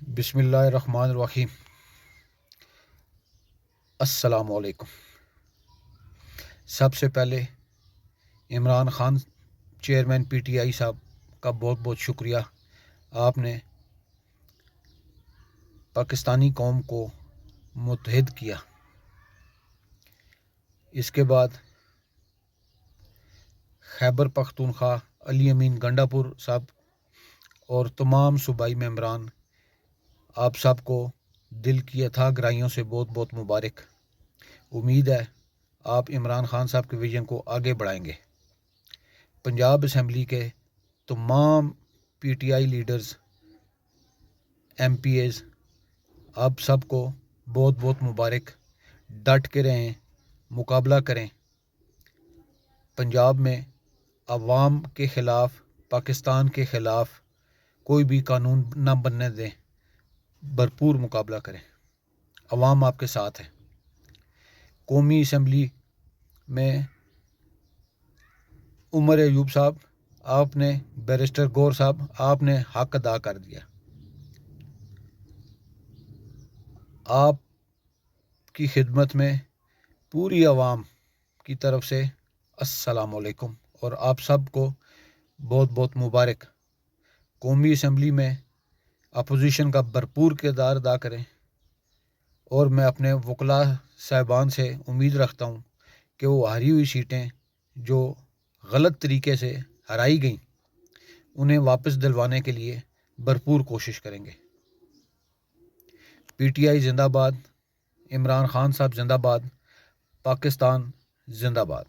بسم اللہ الرحمن الرحیم۔ السلام علیکم۔ سب سے پہلے Imran Khan chairman P T آئی صاحب کا بہت بہت شکریہ۔ آپ نے پاکستانی قوم کو متحد کیا۔ اس کے بعد خیبر پختونخوا علی امین گنڈا پور صاحب اور تمام صوبائی ممبران، آپ سب کو دل کی اتھاہ گہرائیوں سے بہت بہت مبارک۔ امید ہے آپ عمران خان صاحب کے ویژن کو آگے بڑھائیں گے۔ پنجاب اسمبلی کے تمام P T I leaders, MPs, آپ سب کو بہت بہت مبارک۔ ڈٹ کے رہیں، مقابلہ کریں۔ پنجاب میں عوام کے خلاف، پاکستان کے خلاف کوئی بھی قانون نہ بننے دیں، بھرپور مقابلہ کریں۔ عوام آپ کے ساتھ ہے۔ قومی اسمبلی میں عمر ایوب صاحب، آپ نے، بیرسٹر گور صاحب، آپ نے حق ادا کر دیا۔ آپ کی خدمت میں پوری عوام کی طرف سے السلام علیکم، اور آپ سب کو بہت بہت مبارک۔ قومی اسمبلی میں اپوزیشن کا بھرپور کردار ادا کریں، اور میں اپنے وکلاء صاحبان سے امید رکھتا ہوں کہ وہ ہاری ہوئی سیٹیں جو غلط طریقے سے ہرائی گئیں انہیں واپس دلوانے کے لیے بھرپور کوشش کریں گے۔ پی ٹی آئی زندہ باد، عمران خان صاحب زندہ باد، پاکستان زندہ باد۔